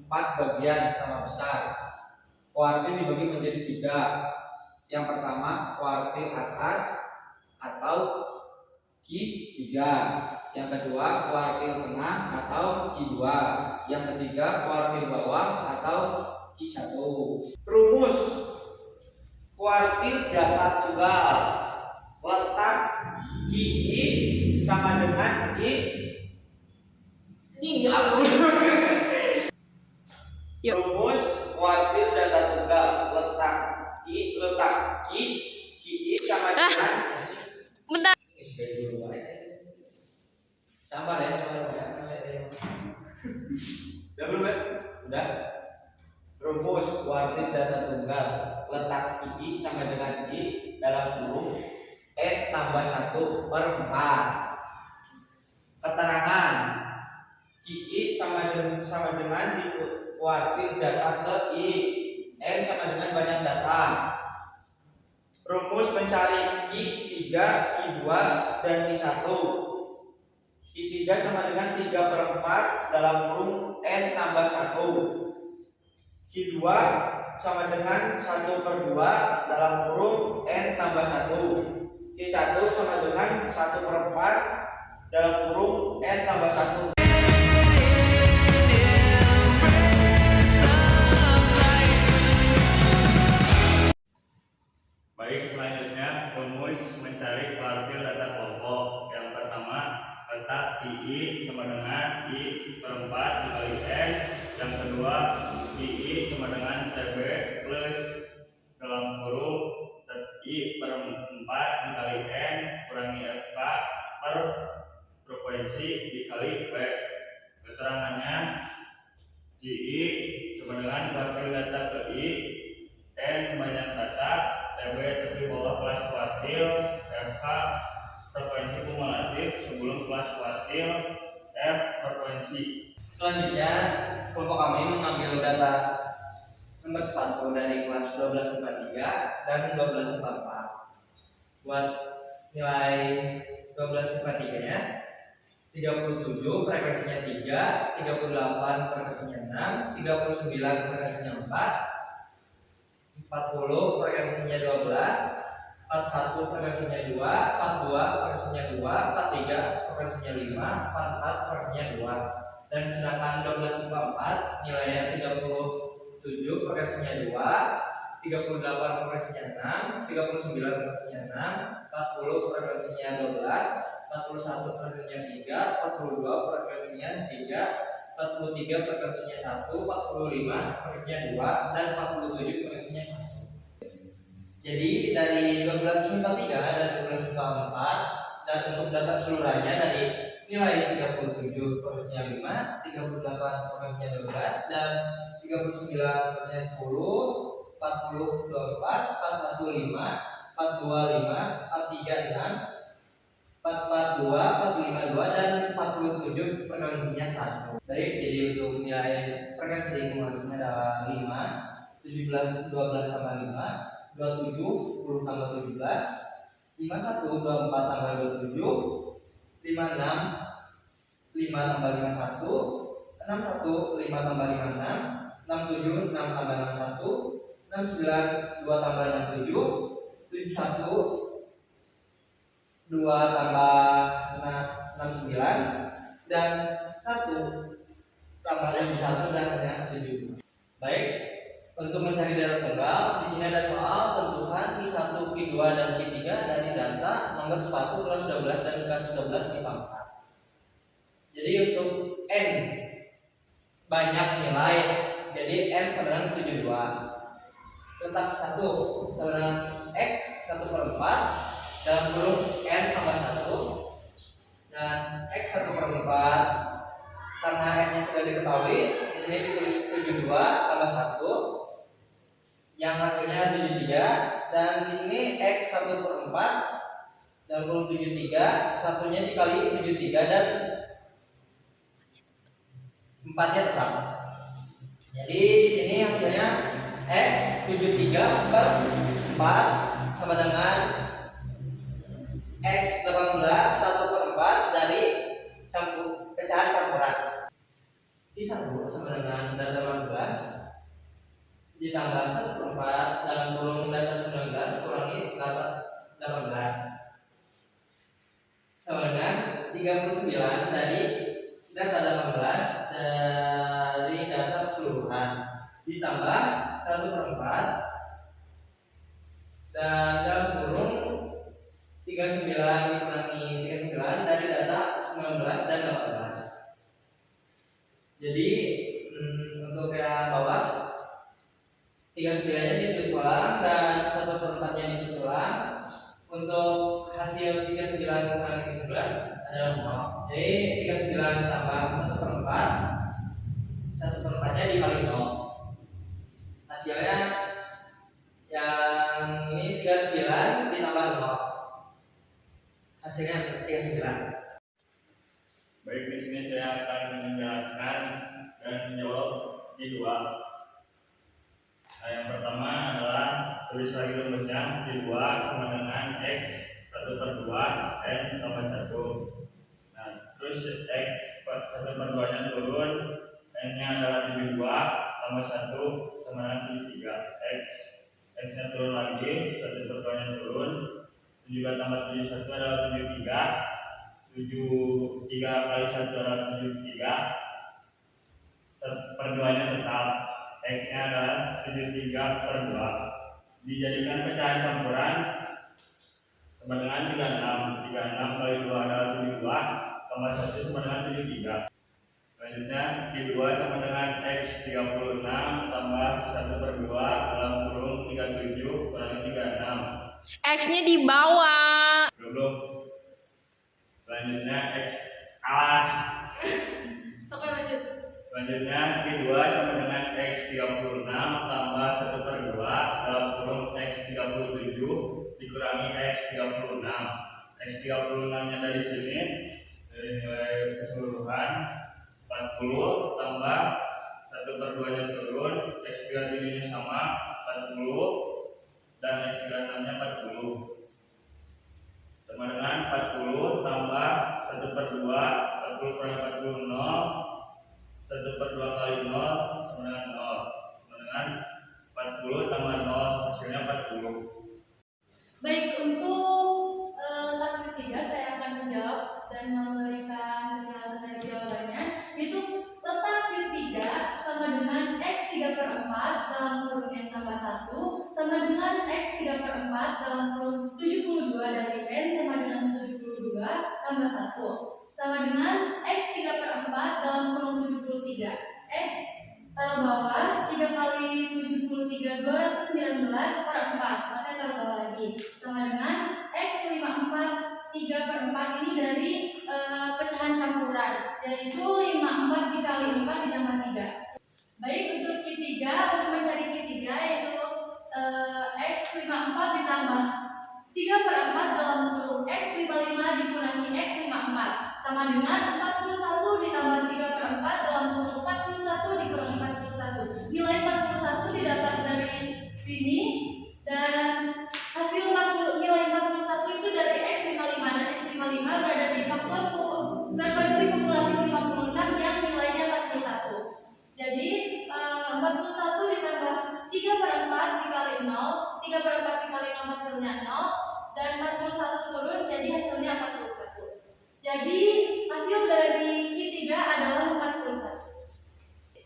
4 bagian sama besar. Kuartil dibagi menjadi 3. Yang pertama kuartil atas atau Q3. Yang kedua kuartil tengah atau Q2. Yang ketiga kuartil bawah atau Q1. Rumus kuartil data tunggal. Letak QI sama dengan rumus kuartil data tunggal. Letak QI sama dengan bentar. Sabar ya, udah. Rumus kuartil data tunggal. Letak QI sama dengan I dalam kurung N tambah 1/4. Keterangan QI sama dengan di kuartil data ke I. N sama dengan banyak data. Rumus mencari Q3, Q2, dan Q1. Q3 sama dengan 3/4 dalam kurung N tambah 1. Q2 sama dengan 1/2 dalam kurung N tambah 1. Q1 sama dengan 1/4 dalam kurung N tambah 1. Baik, selanjutnya rumus mencari kuartil data kelompok. Yang pertama, letak QI sama dengan I/4 dikali N. Yang kedua, QI sama dengan TB plus dalam kurung I/4 dikali N kurangi FK per frekuensi dikali P. Keterangannya, QI sama dengan kuartil data ke I, N banyak data, TB tepi bawah kelas kuartil, FK frekuensi kumulatif sebelum kelas kuartil, F frekuensi. Selanjutnya kelompok kami mengambil data nomor 1 dari kelas 12 IPA 3 dan 12 IPA 4. Buat nilai 12 IPA 3 nya 37 frekuensinya 3, 38 frekuensinya 6, 39 frekuensinya 4, 40 frekuensinya 12, 41 frekuensinya 2, 42 frekuensinya 2, 43 frekuensinya 5, 44 frekuensinya 2. Dan sedangkan 12 IPA 4 nilainya 37 frekuensinya 2, 38 frekuensinya 6, 39 frekuensinya 6, 40 frekuensinya 12, 41 frekuensinya 3, 42 frekuensinya 3, 43 frekuensinya 1, 45 frekuensinya 2, dan 47 frekuensinya 1. Jadi dari 12 IPA 3 dan 12 IPA 4, dan untuk data keseluruhannya dari nilai 37 frekuensinya 5, 38 frekuensinya 12, dan 39 frekuensinya 10, 40 24, 41 5, 42 5, 43 6, 442, 452, dan 47 frekuensinya 1. Baik, jadi untuk nilai frekuensi kumulatifnya adalah 5, 17, 12 tambah 5, 27, 10 tambah 17, 51, 24 tambah 27, 56, 5 tambah 51, 61, 5 tambah 56, 67, 6 tambah 61, 69, 2 tambah 67, 71, 2 tambah 69, dan 1 tambah 71 dan hanya 7. Baik, untuk mencari data tunggal, di sini ada soal tentukan Q1, Q2, dan Q3 dari data nomor 1 kelas 12 dan kelas 12 IPA 4. Jadi untuk N banyak nilai, jadi N sama dengan 72. Letak 1 sama dengan X 1/4 dalam kurung N tambah 1, dan X 1/4 karena N nya sudah diketahui, di sini ditulis 72 tambah 1 yang hasilnya 73, dan di sini X 1/4 dalam kurung 73, satunya dikali 73 dan 4-nya tetap. Jadi di sini hasilnya X 73/4 sama dengan X 18 1/4 dari pecahan campuran. Ini 1 sama dengan data ditambah 1/4 dalam kurung data 19 kurangi 18 sama dengan 39 dari data 18 dari data keseluruhan ditambah 1/4 dan dalam kurung 39 dikurangi 39 dari data 19 dan 18. Jadi untuk yang bawah 39-nya ditulis ulang dan 1/4-nya ditulis ulang. Untuk hasil 39 kurangi 39 adalah 0. Jadi 39 tambah 1/4, 1/4-nya dikali 0. Hasilnya yang ini 39 ditambah 0. Hasilnya 39. Baik, di sini saya akan menjelaskan dan menjawab Q2. Nah, yang pertama adalah tulis lagi rumusnya Q2 sama dengan X 1/2 N tambah 1. Nah, terus X 1/2 nya turun, N nya adalah 72 tambah 1 sama dengan 73. X nya turun lagi, 1/2 nya turun, 72 tambah 71 adalah 73. 73 kali 1 adalah 73. 1/2 nya tetap, X nya adalah 73/2. Dijadikan pecahan campuran sama dengan 36. 36 kali 2 adalah 72 tambah 1 sama dengan 73. Selanjutnya Q2 sama dengan X 36 tambah 1/2 dalam kurung 37 kurangi 36. X-nya di bawah. Belum. Selanjutnya X kalah. Oke, lanjut. Selanjutnya Q2 sama dengan X 36 tambah 1/2 dalam kurung X 37 dikurangi X 36. X 36 nya dari sini, dari nilai keseluruhan 40 tambah 1/2 nya turun, X 37 nya sama 40 dan X 36 nya 40 sama dengan 40 tambah 1/2, 40 kurangi 40 0, 1/2 kali 0 sama dengan 0, sama dengan 40 tambah 0 hasilnya 40. Baik, untuk tahap ketiga saya akan menjawab dan memberikan penjelasan dari jawabannya. Itu letak ketiga sama dengan X 3/4 dalam kurung N tambah 1 sama dengan X 3/4 dalam kurung 72 dari N sama dengan 72 tambah 1 sama dengan X 3/4 dalam kurung 73. X taruh bawah, 3 kali 73 219/4, maka taruh bawah lagi sama dengan X 54 3/4 ini dari pecahan campuran, yaitu 54 dikali 4 ditambah 3. Baik, untuk Q3, untuk mencari Q3 yaitu X 54 ditambah 3/4 dalam kurung X 55 dikurangi X 54 sama dengan 41 ditambah 3/4 dalam kurung 41 dikurangi 41. Nilai 41 didapat dari sini dan hasil nilai 41 itu dari X 55 dan X 55 berada di faktor frekuensi kumulatif 56 yang nilainya 41. Jadi 41 ditambah 3/4 dikali 0, 3/4 dikali 0 hasilnya 0 dan 41 turun jadi hasilnya 41. Jadi hasil dari Q3 adalah 41.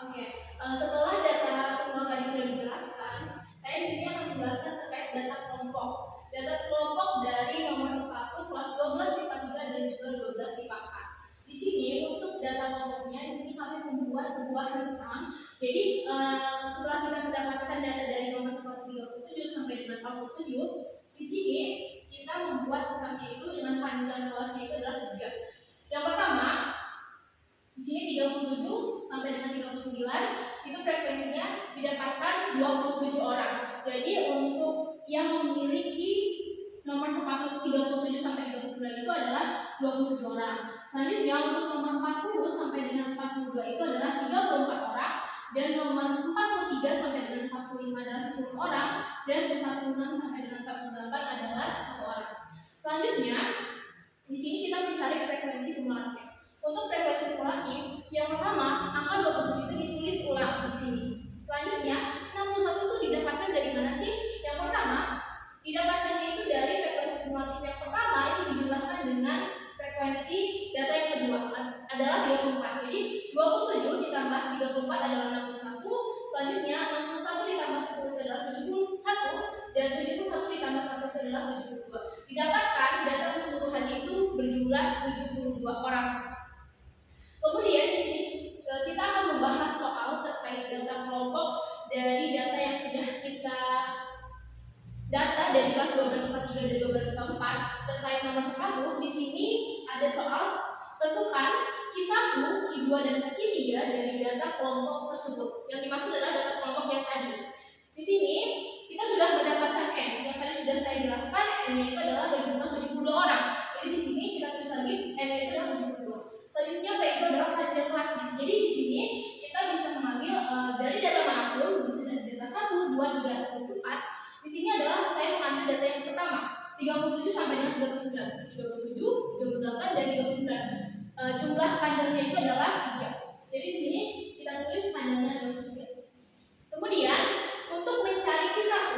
Oke, setelah data tunggal tadi sudah dijelaskan, saya di sini akan menjelaskan terkait data kelompok. Data kelompok dari nomor sepatu kelas 12 IPA 3 dan juga 12 IPA 4. Di sini untuk data kelompoknya, di sini kami membuat sebuah rentang. Jadi setelah kita mendapatkan data dari nomor sepatu 37 sampai dengan 47, di sini kita membuat rentangnya itu dengan panjang kelasnya itu adalah 3. Yang pertama, di sini 37 sampai dengan 39 itu frekuensinya didapatkan 27 orang. Jadi untuk yang memiliki nomor sepatu 37 sampai 39 itu adalah 27 orang. Selanjutnya untuk nomor 40 sampai dengan 42 itu adalah 34 orang dan nomor 43 sampai dengan 45 adalah 10 orang dan 46 sampai dengan 48 adalah 1 orang. Selanjutnya di sini kita mencari frekuensi kumulatif. Untuk frekuensi kumulatif, yang pertama angka 27 itu ditulis ulang di sini. Selanjutnya 61 itu dari data yang sudah kita data dari kelas 1243 dan 1244 terkait nomor sepatu. Di sini ada soal tentukan Q1, Q2 dan Q3 dari data kelompok tersebut. Yang dimaksud adalah data kelompok yang tadi. Di sini kita sudah mendapatkan N yang tadi sudah saya jelaskan. N-nya itu adalah berjumlah 72 orang. Jadi di sini kita tulis lagi N-nya itu adalah 72. Selanjutnya P itu adalah panjang kelasnya. Jadi di sini kita bisa mengambil dari data manapun, bisa dari data 1, 2, 3, atau 4. Di sini adalah saya mengambil data yang pertama 37 sampai dengan 39, 37, 38 dan 39. Jumlah panjangnya itu adalah 3. Jadi di sini kita tulis panjangnya adalah 3. Kemudian untuk mencari Q1,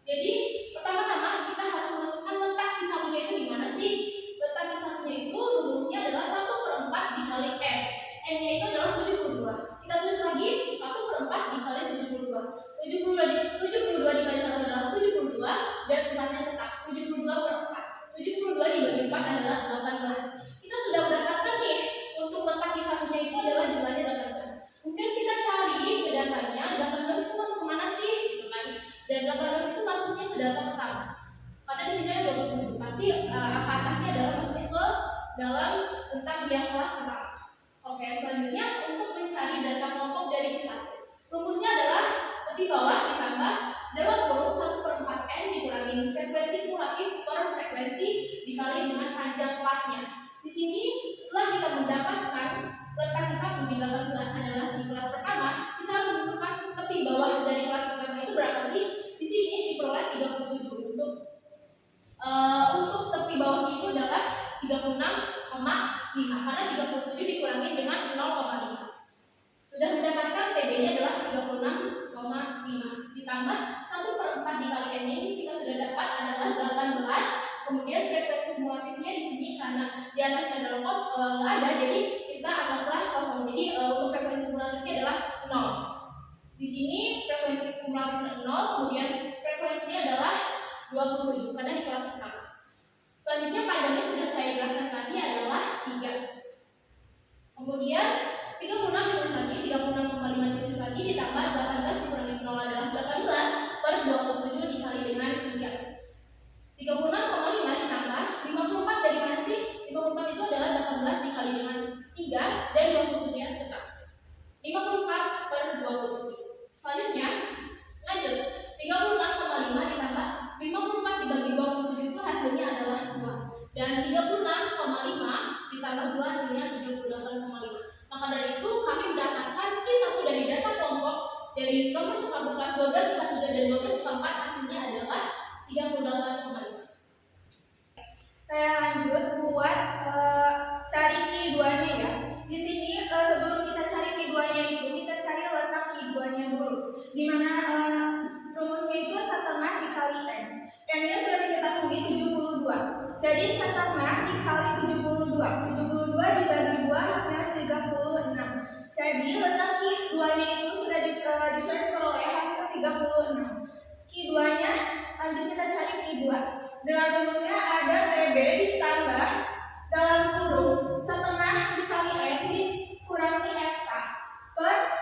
jadi pertama-tama kita harus menentukan letak Q1-nya itu di mana sih? Letak Q1-nya itu rumusnya adalah 1/4 dikali N. N-nya itu adalah 72. Kita tulis lagi 1/4 dikali 72. 72 dikali 1 adalah 72 dan 4-nya tetap 72/4. 72 dibagi 4 adalah 18. Kita sudah mendapatkan nih untuk letak Q1-nya itu adalah jumlahnya 18. Kemudian kita cari ke datanya 18 itu masuk kemana sih? Gitu kan? Dan 18 itu masuknya ke data pertama. Karena di sini ada 27. Pasti angka atasnya adalah masuknya ke dalam tentang biang kelas pertama. Oke, selanjutnya untuk mencari data kelompok dari Q1. Rumusnya adalah tepi bawah ditambah dalam kurung 1/4 N dikurangi frekuensi kumulatif per frekuensi dikali dengan panjang kelasnya. Di sini setelah kita mendapatkan letak Q1 di 18 adalah di kelas pertama, kita harus menentukan tepi bawah dari kelas pertama itu berapa sih? Di sini diperoleh 37. Untuk tepi bawahnya itu adalah 36,5 karena 37 dikurangi dengan 0,5. Sudah mendapatkan TB-nya adalah 36,5 ditambah 1/4 dikali N ini kita sudah dapat adalah 18. Kemudian frekuensi kumulatifnya di sini karena di atasnya adalah nggak ada, jadi kita anggaplah kosong. Jadi untuk frekuensi kumulatifnya adalah 0. Di sini frekuensi kumulatifnya 0, kemudian frekuensinya adalah 27 karena di kelas pertama. Selanjutnya panjangnya sudah saya jelaskan tadi adalah 3. Kemudian 36 ditulis lagi, 36,5 ditulis lagi ditambah 18 dikurangi 0 adalah 18/27 dikali dengan 3. 36,5 ditambah 54 dari mana sih? 54 itu adalah 18 dikali dengan 3 dan 27-nya tetap 54/27. Selanjutnya lanjut 36,5 ditambah 54 dibagi 27 itu hasilnya adalah 2. Dan 36,5 ditambah 2 hasilnya 78,5. Maka dari itu kami mendapatkan Q1 dari data kelompok dari nomor sepatu kelas 12, 43 dan 12, 44 hasilnya adalah 38,5. Saya lanjut buat cari Q2-nya ya. Di sini sebelum kita cari Q2-nya itu kita cari letak Q2-nya dulu. Dimana rumusnya itu setengah dikali N. N-nya sudah diketahui 72. Jadi setengah dikali 72. 72 dibagi 2 hasilnya 36. Jadi letak Q2-nya itu sudah diperoleh hasil 36. Q2-nya lanjut kita cari Q2. Dengan rumusnya ada TB ditambah dalam kurung setengah dikali N dikurangi FK per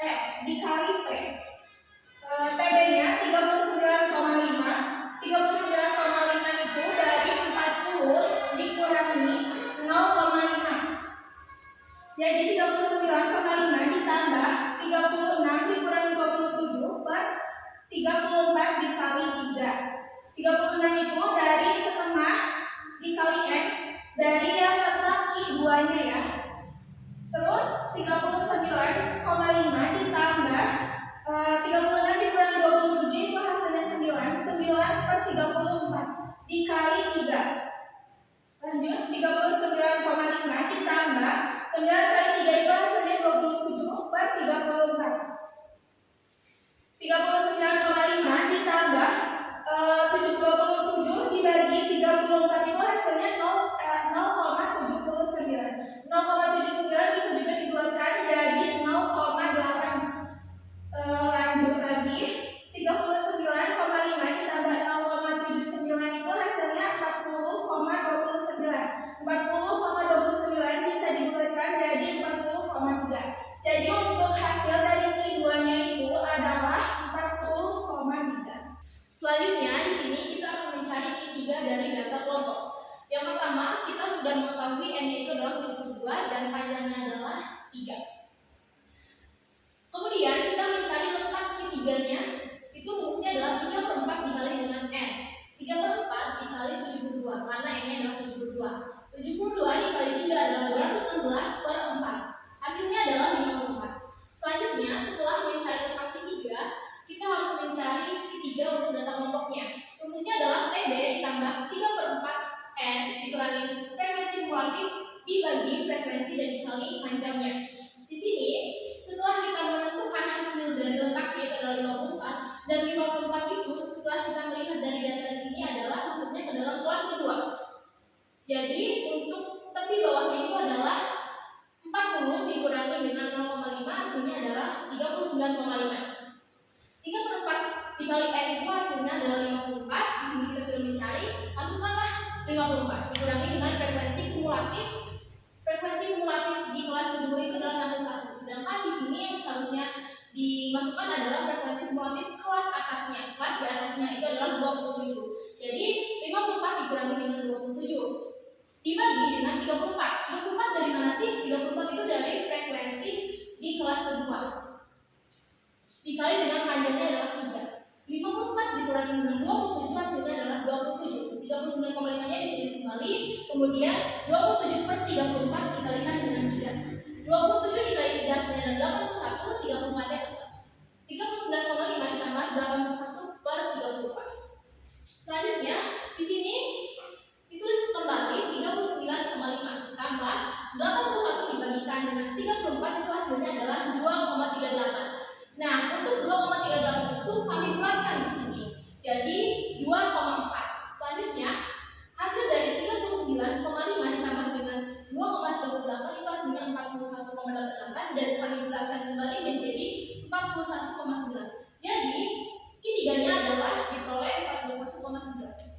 F dikali P. TB-nya 39,5. 39,5 itu dari 40 dikurangi 0,5. Jadi 39,5 ditambah 36 dikurangi 27 per 34 dikali 3. 36 itu dari setengah dikali N dari yang letak Q2-nya ya. Terus 39,5 ditambah 36 dikurangi 27 itu hasilnya 9. 9/34 dikali 3. Lanjut 39,5 ditambah 9 kali 3 itu hasilnya 27/34. 39,5 ditambah 27 dibagi 34 itu hasilnya 0,79. 0,79 bisa juga dikeluarkan jadi 0,18. memanjangnya. Di sini setelah kita menentukan hasil dari letak yaitu adalah 54 dan 54 itu setelah kita melihat dari data di sini adalah maksudnya ke dalam kelas kedua. Jadi untuk tepi bawahnya itu adalah 40 dikurangi dengan 0,5 hasilnya adalah 39,5. 34 dikali N itu hasilnya adalah 54. Di sini kita sudah mencari, masukkanlah 54 dikurangi dengan frekuensi kumulatif. Frekuensi kumulatif di kelas kedua itu adalah 61. Sedangkan di sini yang seharusnya dimasukkan adalah frekuensi kumulatif kelas atasnya. Kelas di atasnya itu adalah 27. Jadi 54 dikurangi dengan 27 dibagi dengan 34. 34 dari mana sih? 34 itu dari frekuensi di kelas kedua. Dikali dengan panjangnya adalah 3. 54 dikurangi dengan 27 hasilnya adalah 27. 39,5 nya ditulis kembali. Kemudian 27 per 34 dikalikan dengan 3. 27 dikali 3 hasilnya adalah 81. 34 nya tetap. 39,5 ditambah 81 per 34. Selanjutnya di sini ditulis kembali 39,5 ditambah 81 dibagikan dengan 34 itu hasilnya adalah 2,38. Nah, untuk 2,38 itu kami bulatkan di sini. Jadi 2,4. Selanjutnya hasil dari 39,5 ditambah dengan 2,38 itu hasilnya 41,88 dan kami bulatkan kembali menjadi 41,9. Jadi ketiganya adalah diperoleh 41,9.